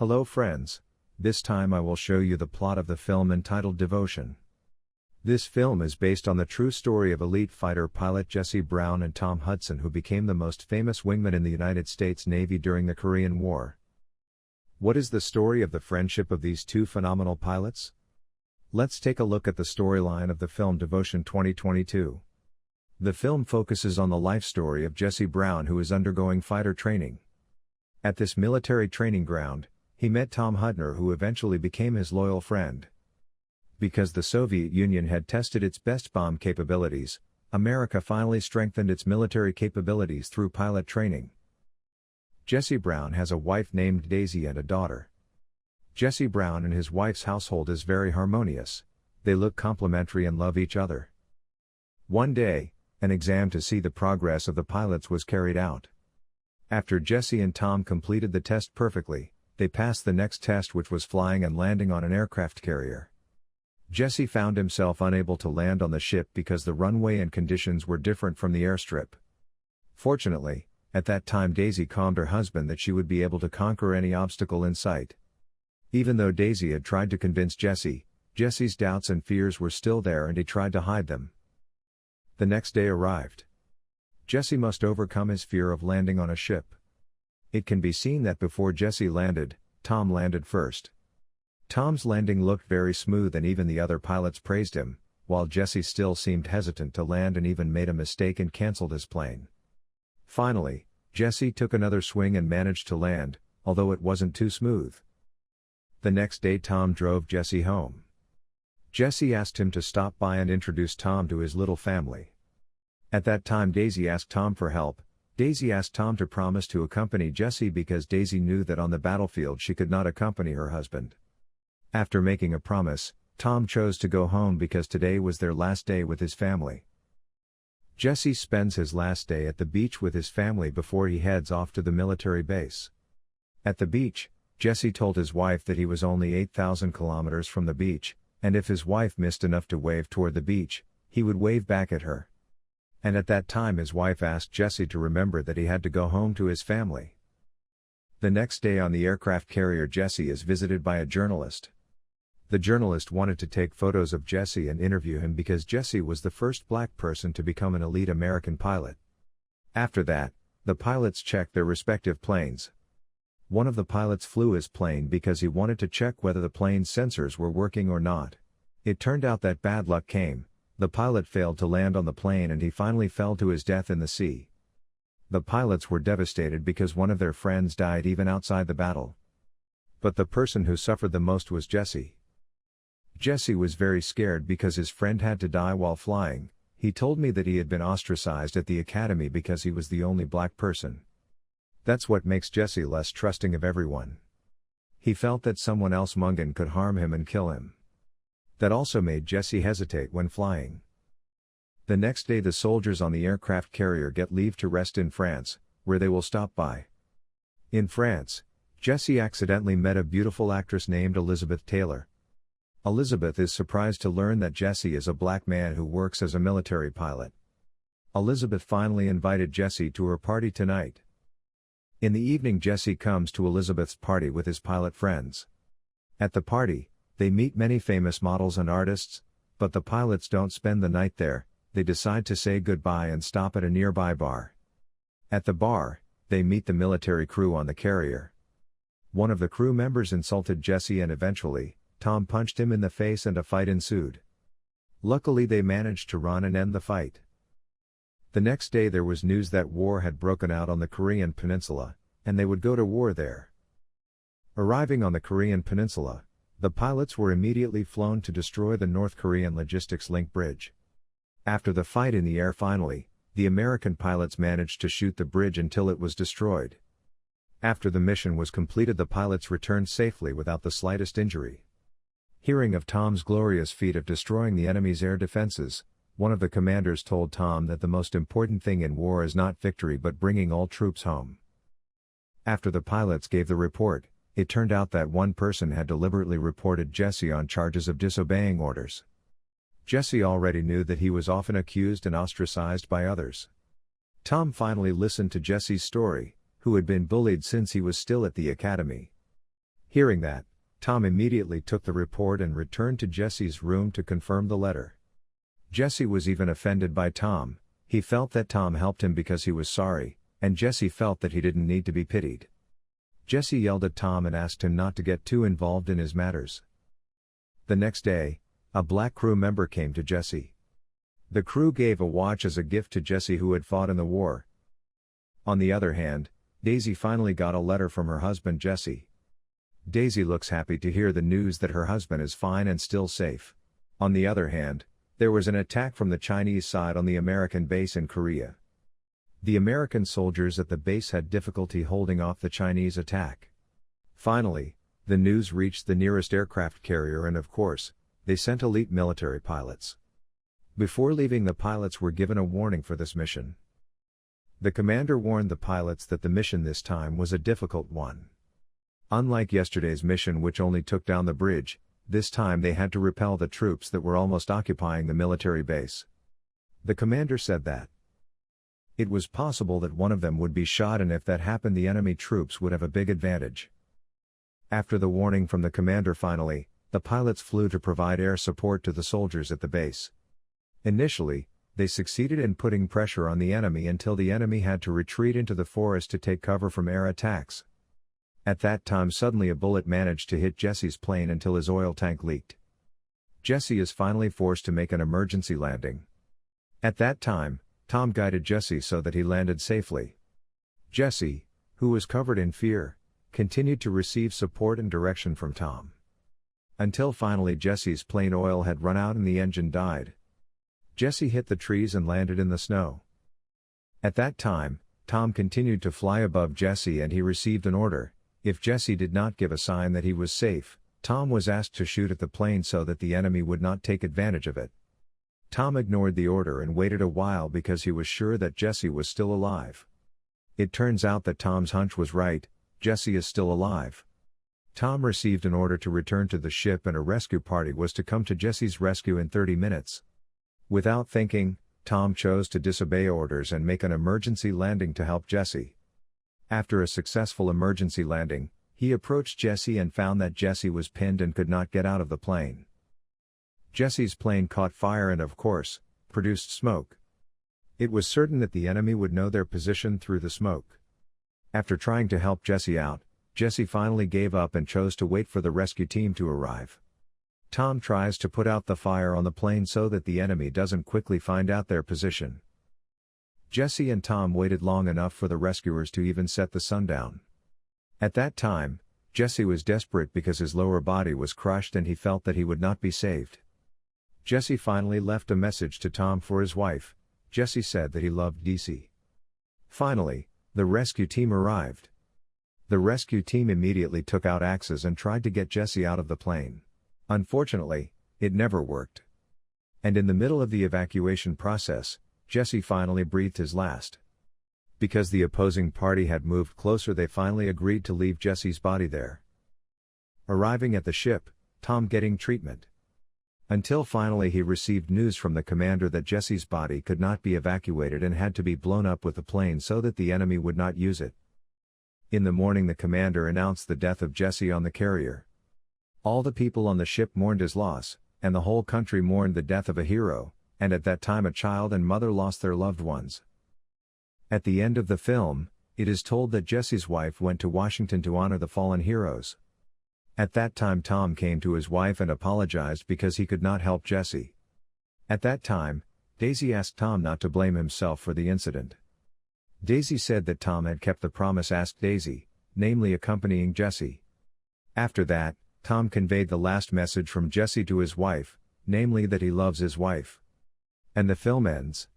Hello friends, this time I will show you the plot of the film entitled Devotion. This film is based on the true story of elite fighter pilot Jesse Brown and Tom Hudson, who became the most famous wingmen in the United States Navy during the Korean War. What is the story of the friendship of these two phenomenal pilots? Let's take a look at the storyline of the film Devotion 2022. The film focuses on the life story of Jesse Brown, who is undergoing fighter training. At this military training ground, he met Tom Hudson, who eventually became his loyal friend. Because the Soviet Union had tested its best bomb capabilities, America finally strengthened its military capabilities through pilot training. Jesse Brown has a wife named Daisy and a daughter. Jesse Brown and his wife's household is very harmonious. They look complementary and love each other. One day, an exam to see the progress of the pilots was carried out. After Jesse and Tom completed the test perfectly, they passed the next test, which was flying and landing on an aircraft carrier. Jesse found himself unable to land on the ship because the runway and conditions were different from the airstrip. Fortunately, at that time Daisy calmed her husband that she would be able to conquer any obstacle in sight. Even though Daisy had tried to convince Jesse, Jesse's doubts and fears were still there and he tried to hide them. The next day arrived. Jesse must overcome his fear of landing on a ship. It can be seen that before Jesse landed, Tom landed first. Tom's landing looked very smooth and even the other pilots praised him, while Jesse still seemed hesitant to land and even made a mistake and cancelled his plane. Finally, Jesse took another swing and managed to land, although it wasn't too smooth. The next day Tom drove Jesse home. Jesse asked him to stop by and introduce Tom to his little family. At that time Daisy asked Tom for help. Daisy asked Tom to promise to accompany Jesse because Daisy knew that on the battlefield she could not accompany her husband. After making a promise, Tom chose to go home because today was their last day with his family. Jesse spends his last day at the beach with his family before he heads off to the military base. At the beach, Jesse told his wife that he was only 8,000 kilometers from the beach, and if his wife missed enough to wave toward the beach, he would wave back at her. And at that time his wife asked Jesse to remember that he had to go home to his family. The next day on the aircraft carrier Jesse is visited by a journalist. The journalist wanted to take photos of Jesse and interview him because Jesse was the first black person to become an elite American pilot. After that, the pilots checked their respective planes. One of the pilots flew his plane because he wanted to check whether the plane's sensors were working or not. It turned out that bad luck came. The pilot failed to land on the plane and he finally fell to his death in the sea. The pilots were devastated because one of their friends died even outside the battle. But the person who suffered the most was Jesse. Jesse was very scared because his friend had to die while flying. He told me that he had been ostracized at the academy because he was the only black person. That's what makes Jesse less trusting of everyone. He felt that someone else Mungan could harm him and kill him. That also made Jesse hesitate when flying. The next day the soldiers on the aircraft carrier get leave to rest in France, where they will stop by. In France, Jesse accidentally met a beautiful actress named Elizabeth Taylor. Elizabeth is surprised to learn that Jesse is a black man who works as a military pilot. Elizabeth finally invited Jesse to her party tonight. In the evening Jesse comes to Elizabeth's party with his pilot friends. At the party, they meet many famous models and artists, but the pilots don't spend the night there. They decide to say goodbye and stop at a nearby bar. At the bar, they meet the military crew on the carrier. One of the crew members insulted Jesse and eventually, Tom punched him in the face and a fight ensued. Luckily they managed to run and end the fight. The next day there was news that war had broken out on the Korean peninsula, and they would go to war there. Arriving on the Korean peninsula, the pilots were immediately flown to destroy the North Korean logistics link bridge. After the fight in the air finally, the American pilots managed to shoot the bridge until it was destroyed. After the mission was completed the pilots returned safely without the slightest injury. Hearing of Tom's glorious feat of destroying the enemy's air defenses, one of the commanders told Tom that the most important thing in war is not victory but bringing all troops home. After the pilots gave the report, it turned out that one person had deliberately reported Jesse on charges of disobeying orders. Jesse already knew that he was often accused and ostracized by others. Tom finally listened to Jesse's story, who had been bullied since he was still at the academy. Hearing that, Tom immediately took the report and returned to Jesse's room to confirm the letter. Jesse was even offended by Tom. He felt that Tom helped him because he was sorry, and Jesse felt that he didn't need to be pitied. Jesse yelled at Tom and asked him not to get too involved in his matters. The next day, a black crew member came to Jesse. The crew gave a watch as a gift to Jesse, who had fought in the war. On the other hand, Daisy finally got a letter from her husband Jesse. Daisy looks happy to hear the news that her husband is fine and still safe. On the other hand, there was an attack from the Chinese side on the American base in Korea. The American soldiers at the base had difficulty holding off the Chinese attack. Finally, the news reached the nearest aircraft carrier, and of course, they sent elite military pilots. Before leaving, the pilots were given a warning for this mission. The commander warned the pilots that the mission this time was a difficult one. Unlike yesterday's mission, which only took down the bridge, this time they had to repel the troops that were almost occupying the military base. The commander said that it was possible that one of them would be shot, and if that happened, the enemy troops would have a big advantage. After the warning from the commander, finally, the pilots flew to provide air support to the soldiers at the base. Initially, they succeeded in putting pressure on the enemy until the enemy had to retreat into the forest to take cover from air attacks. At that time, suddenly a bullet managed to hit Jesse's plane until his oil tank leaked. Jesse is finally forced to make an emergency landing. At that time, Tom guided Jesse so that he landed safely. Jesse, who was covered in fear, continued to receive support and direction from Tom. Until finally Jesse's plane oil had run out and the engine died. Jesse hit the trees and landed in the snow. At that time, Tom continued to fly above Jesse, and he received an order. If Jesse did not give a sign that he was safe, Tom was asked to shoot at the plane so that the enemy would not take advantage of it. Tom ignored the order and waited a while because he was sure that Jesse was still alive. It turns out that Tom's hunch was right. Jesse is still alive. Tom received an order to return to the ship, and a rescue party was to come to Jesse's rescue in 30 minutes. Without thinking, Tom chose to disobey orders and make an emergency landing to help Jesse. After a successful emergency landing, he approached Jesse and found that Jesse was pinned and could not get out of the plane. Jesse's plane caught fire and, of course, produced smoke. It was certain that the enemy would know their position through the smoke. After trying to help Jesse out, Jesse finally gave up and chose to wait for the rescue team to arrive. Tom tries to put out the fire on the plane so that the enemy doesn't quickly find out their position. Jesse and Tom waited long enough for the rescuers to even set the sun down. At that time, Jesse was desperate because his lower body was crushed and he felt that he would not be saved. Jesse finally left a message to Tom for his wife. Jesse said that he loved Daisy. Finally, the rescue team arrived. The rescue team immediately took out axes and tried to get Jesse out of the plane. Unfortunately, it never worked. And in the middle of the evacuation process, Jesse finally breathed his last. Because the opposing party had moved closer, they finally agreed to leave Jesse's body there. Arriving at the ship, Tom getting treatment. Until finally he received news from the commander that Jesse's body could not be evacuated and had to be blown up with the plane so that the enemy would not use it. In the morning, the commander announced the death of Jesse on the carrier. All the people on the ship mourned his loss, and the whole country mourned the death of a hero, and at that time a child and mother lost their loved ones. At the end of the film, it is told that Jesse's wife went to Washington to honor the fallen heroes. At that time, Tom came to his wife and apologized because he could not help Jesse. At that time, Daisy asked Tom not to blame himself for the incident. Daisy said that Tom had kept the promise asked Daisy, namely accompanying Jesse. After that, Tom conveyed the last message from Jesse to his wife, namely that he loves his wife. And the film ends.